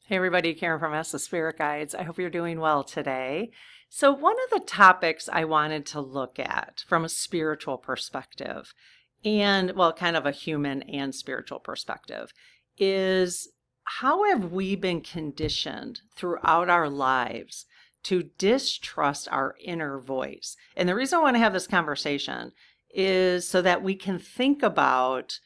Hey everybody, Karen from Ask the Spirit Guides. I hope you're doing well today. So one of the topics I wanted to look at from a spiritual perspective, and well, kind of a human and spiritual perspective, is how have we been conditioned throughout our lives to distrust our inner voice? And the reason I want to have this conversation is so that we can think about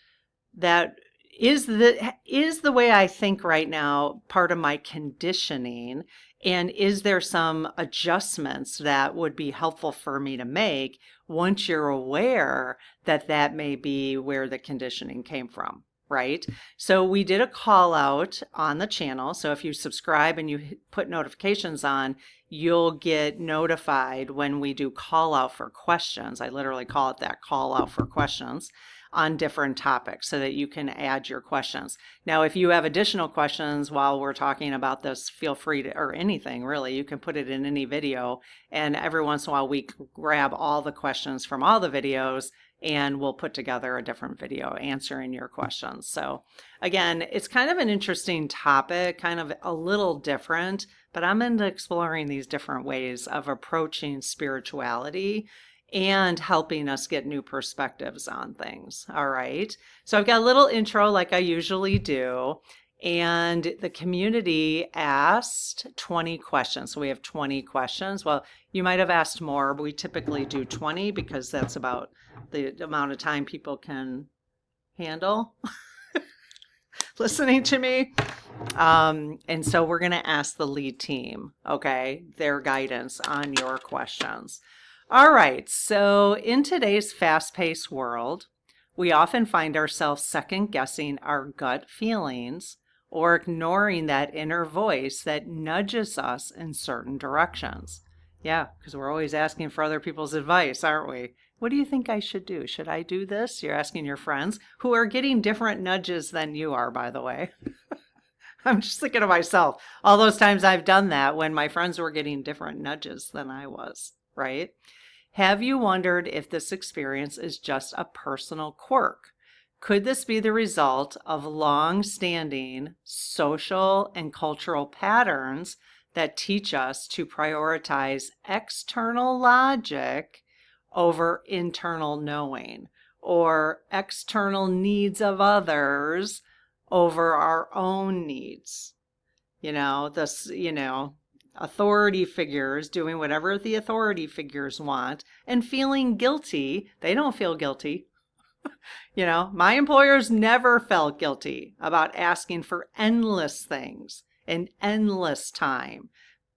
that. Is the way I think right now part of my conditioning? And is there some adjustments that would be helpful for me to make once you're aware that that may be where the conditioning came from, right? So we did a call out on the channel. So if you subscribe and you put notifications on, you'll get notified when we do call out for questions. I literally call it that, call out for questions on different topics so that you can add your questions. Now, if you have additional questions while we're talking about this, feel free to, or anything really, you can put it in any video. And every once in a while, we grab all the questions from all the videos and we'll put together a different video answering your questions. So again, it's kind of an interesting topic, kind of a little different, but I'm into exploring these different ways of approaching spirituality and helping us get new perspectives on things. All right. So I've got a little intro like I usually do. And the community asked 20 questions. So we have 20 questions. Well, you might have asked more, but we typically do 20 because that's about the amount of time people can handle listening to me. And so we're going to ask the lead team, okay, their guidance on your questions. All right, so in today's fast-paced world, we often find ourselves second-guessing our gut feelings or ignoring that inner voice that nudges us in certain directions. Yeah, because we're always asking for other people's advice, aren't we? What do you think I should do? Should I do this? You're asking your friends who are getting different nudges than you are, by the way. I'm just thinking of myself. All those times I've done that when my friends were getting different nudges than I was, right? Have you wondered if this experience is just a personal quirk? Could this be the result of long-standing social and cultural patterns that teach us to prioritize external logic over internal knowing, or external needs of others over our own needs? Authority figures doing whatever the authority figures want and feeling guilty. They don't feel guilty. My employers never felt guilty about asking for endless things and endless time.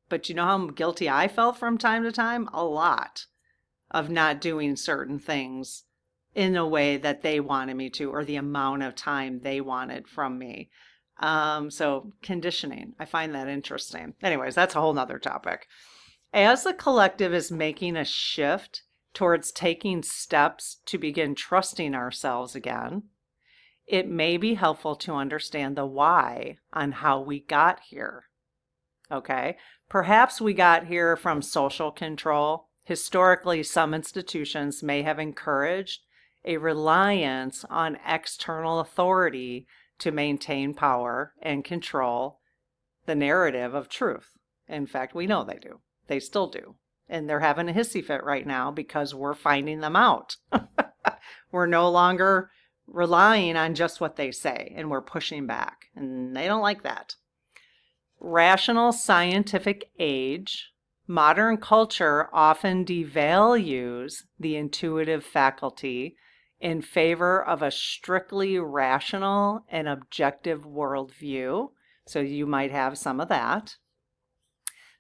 But you know how guilty I felt from time to time? A lot, of not doing certain things in a way that they wanted me to, or the amount of time they wanted from me. So conditioning, I find that interesting. Anyways, that's a whole nother topic. As the collective is making a shift towards taking steps to begin trusting ourselves again, it may be helpful to understand the why on how we got here. Okay, perhaps we got here from social control. Historically, some institutions may have encouraged a reliance on external authority to maintain power and control the narrative of truth. In fact, we know they do. They still do. And they're having a hissy fit right now because we're finding them out. We're no longer relying on just what they say, and we're pushing back. And they don't like that. Rational scientific age, modern culture often devalues the intuitive faculty in favor of a strictly rational and objective worldview. So you might have some of that.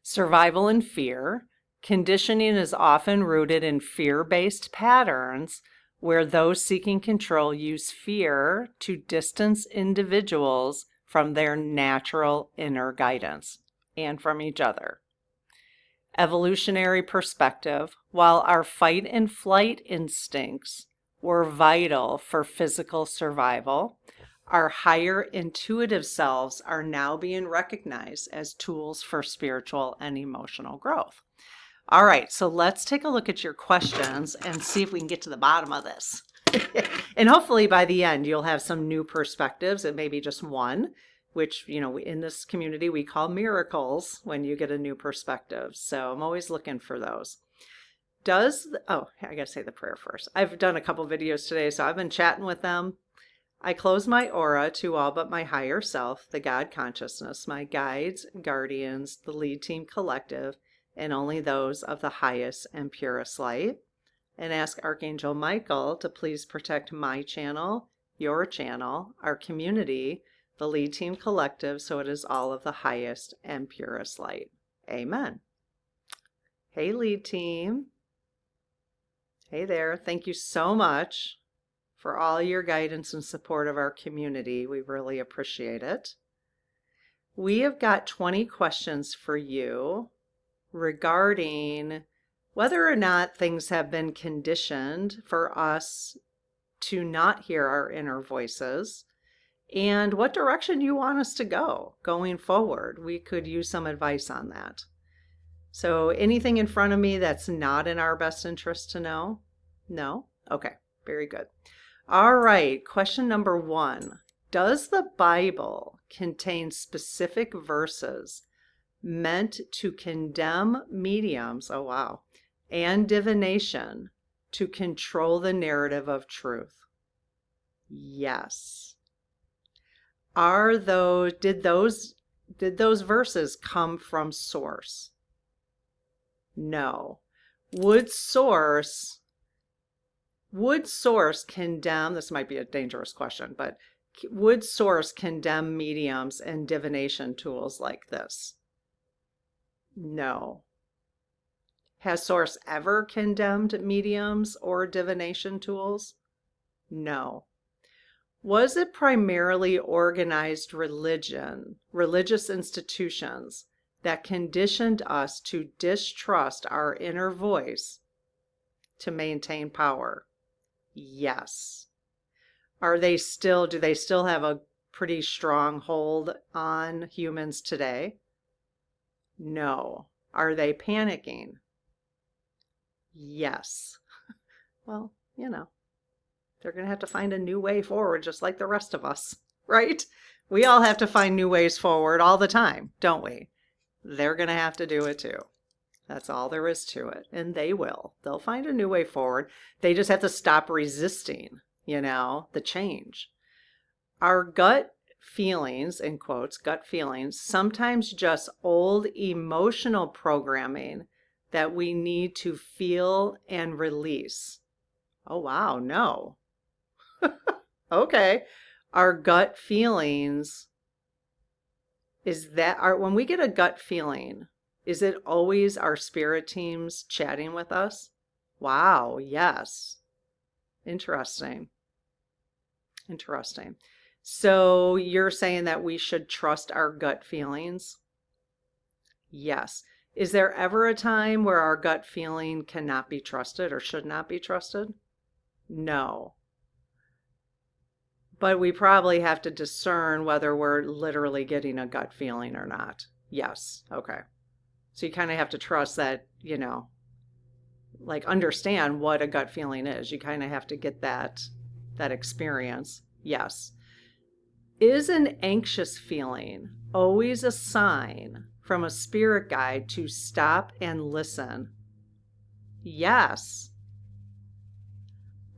Survival and fear. Conditioning is often rooted in fear-based patterns where those seeking control use fear to distance individuals from their natural inner guidance and from each other. Evolutionary perspective. While our fight and flight instincts were vital for physical survival, our higher intuitive selves are now being recognized as tools for spiritual and emotional growth. All right, so let's take a look at your questions and see if we can get to the bottom of this. And hopefully by the end, you'll have some new perspectives. It may be just one, which, in this community we call miracles when you get a new perspective. So I'm always looking for those. Oh, I gotta say the prayer first. I've done a couple videos today, so I've been chatting with them. I close my aura to all but my higher self, the God consciousness, my guides, guardians, the lead team collective, and only those of the highest and purest light. And ask Archangel Michael to please protect my channel, your channel, our community, the lead team collective, so it is all of the highest and purest light. Amen. Hey, lead team. Hey there. Thank you so much for all your guidance and support of our community. We really appreciate it. We have got 20 questions for you regarding whether or not things have been conditioned for us to not hear our inner voices, and what direction you want us to go going forward. We could use some advice on that. So anything in front of me that's not in our best interest to know? No? Okay, very good. All right, question number 1. Does the Bible contain specific verses meant to condemn mediums, oh wow, and divination to control the narrative of truth? Yes. Did those verses come from source? No. Would source condemn, this might be a dangerous question, but would source condemn mediums and divination tools like this? No. Has source ever condemned mediums or divination tools? No. Was it primarily organized religious institutions that conditioned us to distrust our inner voice to maintain power? Yes. Do they still have a pretty strong hold on humans today? No. Are they panicking? Yes. Well, they're going to have to find a new way forward, just like the rest of us, right? We all have to find new ways forward all the time, don't we? They're going to have to do it too. That's all there is to it. And they will. They'll find a new way forward. They just have to stop resisting, the change. Our gut feelings, in quotes, gut feelings, sometimes just old emotional programming that we need to feel and release. Oh, wow, no. Okay. Our gut feelings, when we get a gut feeling, is it always our spirit teams chatting with us? Wow, yes. Interesting. So you're saying that we should trust our gut feelings? Yes. Is there ever a time where our gut feeling cannot be trusted or should not be trusted? No. But we probably have to discern whether we're literally getting a gut feeling or not. Yes. Okay. So you kind of have to trust that, understand what a gut feeling is. You kind of have to get that experience. Yes. Is an anxious feeling always a sign from a spirit guide to stop and listen? Yes.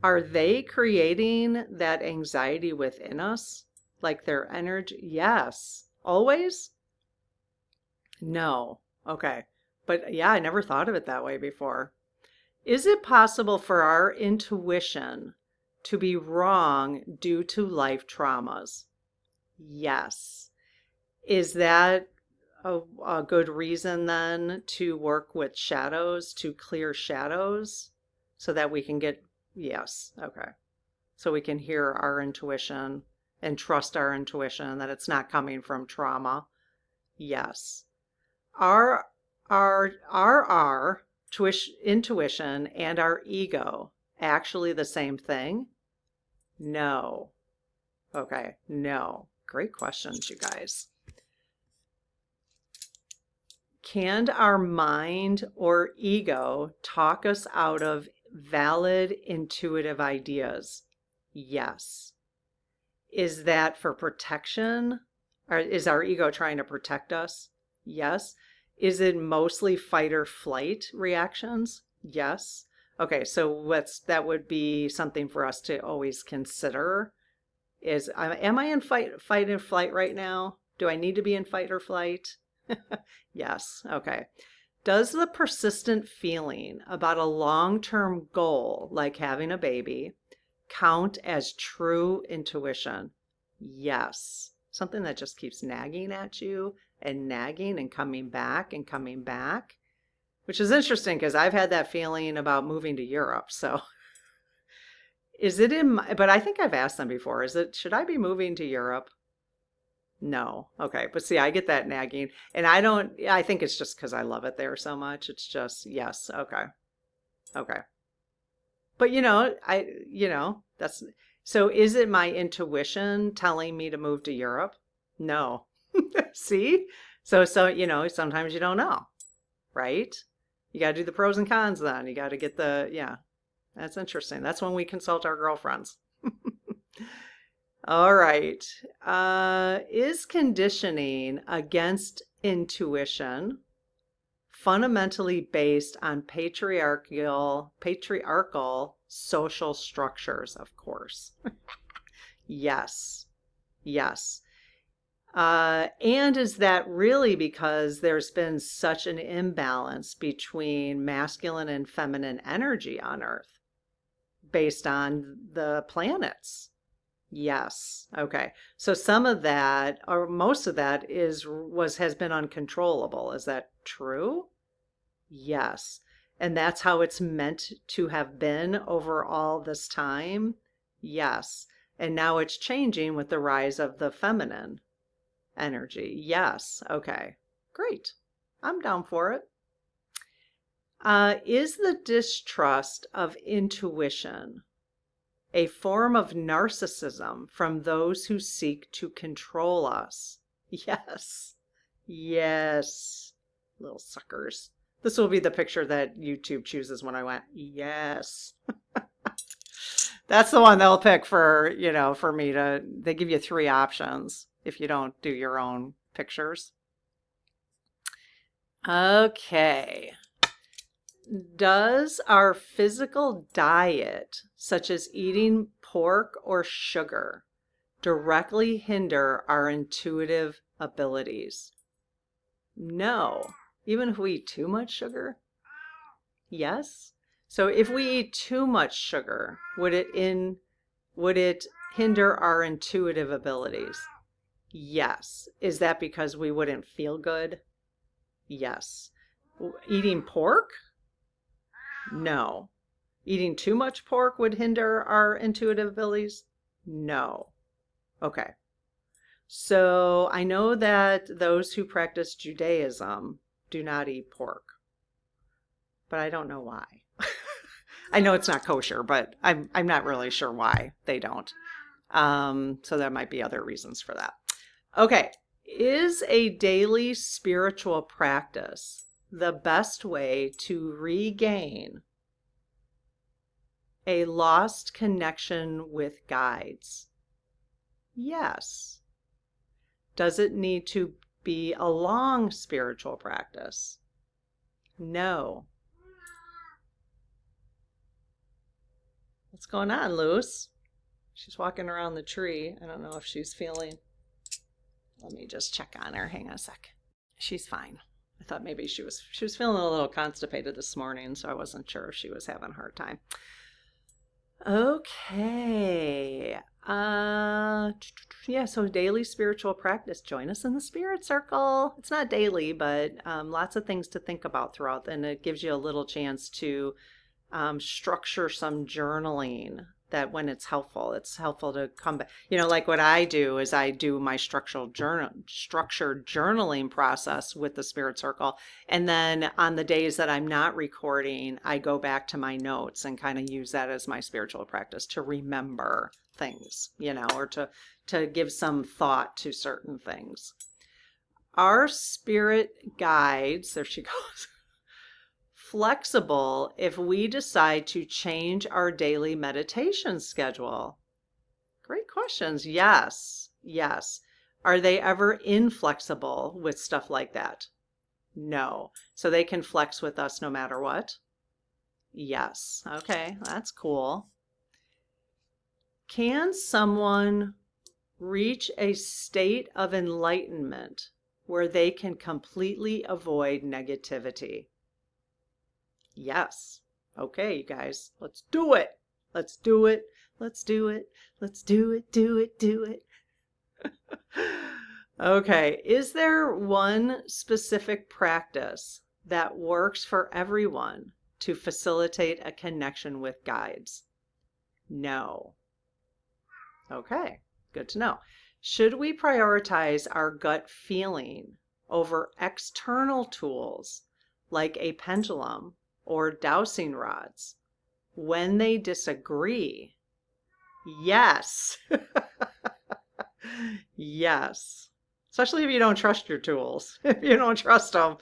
Are they creating that anxiety within us? Like their energy? Yes. Always? No. Okay. But yeah, I never thought of it that way before. Is it possible for our intuition to be wrong due to life traumas? Yes. Is that a good reason then to work with shadows, to clear shadows so that we can get, yes. Okay. So we can hear our intuition and trust our intuition that it's not coming from trauma. Yes. Are our intuition and our ego actually the same thing? No. Okay, no. Great questions, you guys. Can our mind or ego talk us out of valid intuitive ideas? Yes. Is that for protection Is our ego trying to protect us? Yes. Is it mostly fight or flight reactions? Yes. Okay, so that would be something for us to always consider is am I in fight and flight right now? Do I need to be in fight or flight? Yes. Okay. Does the persistent feeling about a long-term goal, like having a baby, count as true intuition? Yes. Something that just keeps nagging at you and nagging and coming back, which is interesting because I've had that feeling about moving to Europe. So is it in my, but I think I've asked them before, should I be moving to Europe? No. Okay. But see, I get that nagging and I think it's just because I love it there so much. It's just, yes. Okay. Okay. But so is it my intuition telling me to move to Europe? No. See? So, sometimes you don't know, right? You got to do the pros and cons then. You got to get yeah, that's interesting. That's when we consult our girlfriends. All right. Is conditioning against intuition fundamentally based on patriarchal social structures? Of course. Yes. Yes. And is that really because there's been such an imbalance between masculine and feminine energy on Earth based on the planets? Yes. Okay. So some of that, or most of that, has been uncontrollable. Is that true? Yes. And that's how it's meant to have been over all this time? Yes. And now it's changing with the rise of the feminine energy. Yes. Okay. Great. I'm down for it. Is the distrust of intuition a form of narcissism from those who seek to control us? Yes. Yes. Little suckers. This will be the picture that YouTube chooses when I went, yes. That's the one they'll pick for me they give you 3 options if you don't do your own pictures. Okay. Does our physical diet, such as eating pork or sugar, directly hinder our intuitive abilities? No. Even if we eat too much sugar? Yes. So if we eat too much sugar, would it hinder our intuitive abilities? Yes. Is that because we wouldn't feel good? Yes. Eating pork? No. Eating too much pork would hinder our intuitive abilities? No. Okay. So I know that those who practice Judaism do not eat pork, but I don't know why. I know it's not kosher, but I'm not really sure why they don't. So there might be other reasons for that. Okay. Is a daily spiritual practice the best way to regain a lost connection with guides? Yes. Does it need to be a long spiritual practice? No. What's going on, Luce? She's walking around the tree. I don't know if she's feeling. Let me just check on her. Hang on a sec. She's fine. I thought maybe she was feeling a little constipated this morning, so I wasn't sure if she was having a hard time. Okay. Yeah, so daily spiritual practice. Join us in the spirit circle. It's not daily, but lots of things to think about throughout, and it gives you a little chance to structure some journaling that when it's helpful to come back. Like what I do is I do my structured journaling process with the spirit circle. And then on the days that I'm not recording, I go back to my notes and kind of use that as my spiritual practice to remember things, or to give some thought to certain things. Our spirit guides, there she goes, flexible if we decide to change our daily meditation schedule? Great questions. Yes. Yes. Are they ever inflexible with stuff like that? No. So they can flex with us no matter what? Yes. Okay, that's cool. Can someone reach a state of enlightenment where they can completely avoid negativity? Yes. Okay, you guys, let's do it. Let's do it. Let's do it. Let's do it, do it, do it. Okay, is there one specific practice that works for everyone to facilitate a connection with guides? No. Okay, good to know. Should we prioritize our gut feeling over external tools like a pendulum or dowsing rods when they disagree? Yes. Yes. Especially if you don't trust your tools. If you don't trust them.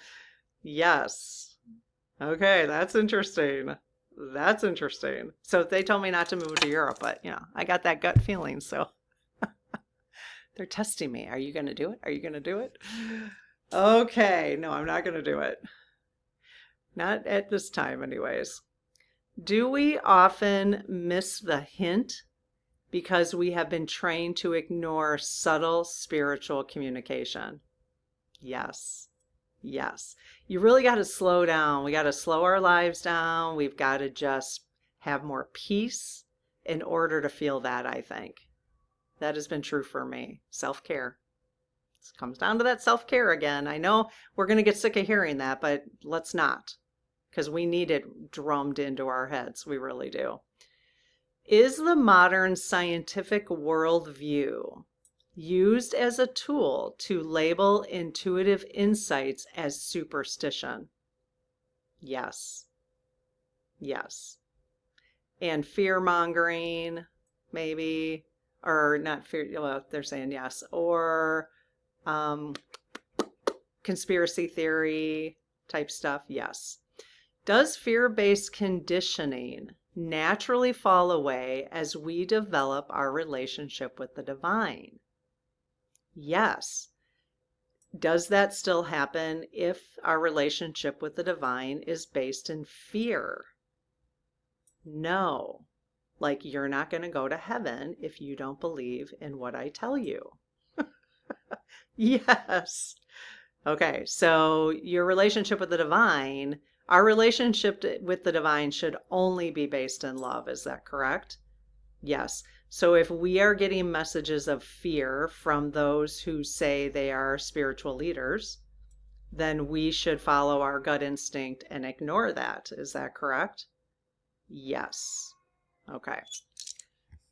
Yes. Okay, that's interesting. That's interesting. So they told me not to move to Europe, but I got that gut feeling, so they're testing me. Are you going to do it? Are you going to do it? Okay, no, I'm not going to do it. Not at this time, anyways. Do we often miss the hint because we have been trained to ignore subtle spiritual communication? Yes. Yes. You really got to slow down. We got to slow our lives down. We've got to just have more peace in order to feel that, I think. That has been true for me. Self-care. It comes down to that self-care again. I know we're going to get sick of hearing that, but let's not, because we need it drummed into our heads. We really do. Is the modern scientific worldview used as a tool to label intuitive insights as superstition? Yes. Yes. And fear-mongering, maybe, or not fear, well, they're saying yes, or conspiracy theory type stuff, yes. Does fear-based conditioning naturally fall away as we develop our relationship with the divine? Yes. Does that still happen if our relationship with the divine is based in fear? No. Like, you're not going to go to heaven if you don't believe in what I tell you. Yes. Okay, so your relationship with the divine, our relationship with the divine should only be based in love. Is that correct? Yes. So if we are getting messages of fear from those who say they are spiritual leaders, then we should follow our gut instinct and ignore that. Is that correct? Yes. Okay.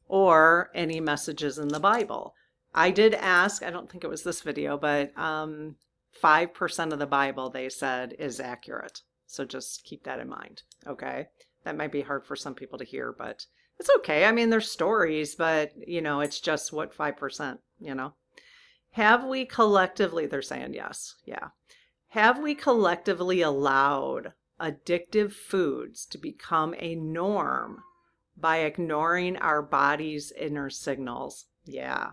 Or any messages in the Bible. I did ask, I don't think it was this video, but 5% of the Bible, they said, is accurate. So just keep that in mind. Okay. That might be hard for some people to hear, but it's okay. I mean, there's stories, but it's just what 5%, Have we collectively, they're saying yes. Yeah. Have we collectively allowed addictive foods to become a norm by ignoring our body's inner signals? Yeah.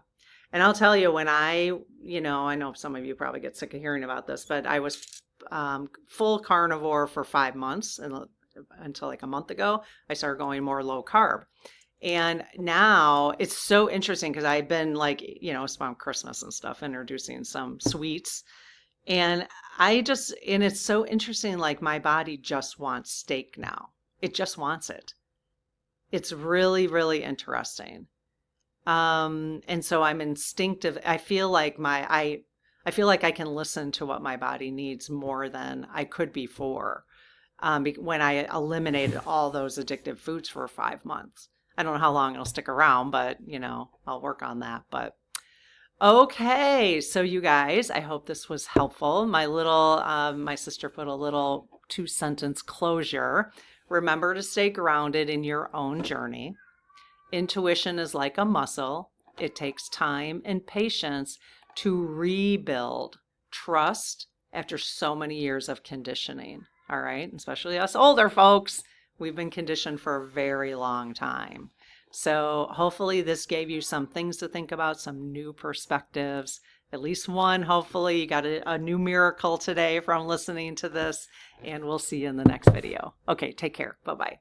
And I'll tell you, when I know some of you probably get sick of hearing about this, but I was full carnivore for 5 months, and until like a month ago, I started going more low carb. And now it's so interesting because I've been like, it's around Christmas and stuff, introducing some sweets. And and it's so interesting, like my body just wants steak now. It just wants it. It's really, really interesting. And so I'm instinctive. I feel like I feel like I can listen to what my body needs more than I could before. When I eliminated all those addictive foods for 5 months. I don't know how long it'll stick around, but I'll work on that. But okay, so you guys, I hope this was helpful. My sister put a little 2-sentence closure. Remember to stay grounded in your own journey. Intuition is like a muscle. It takes time and patience to rebuild trust after so many years of conditioning. All right, especially us older folks, we've been conditioned for a very long time. So hopefully this gave you some things to think about, some new perspectives, At least one, hopefully. You got a new miracle today from listening to this, and we'll see you in the next video. Okay, take care. Bye-bye.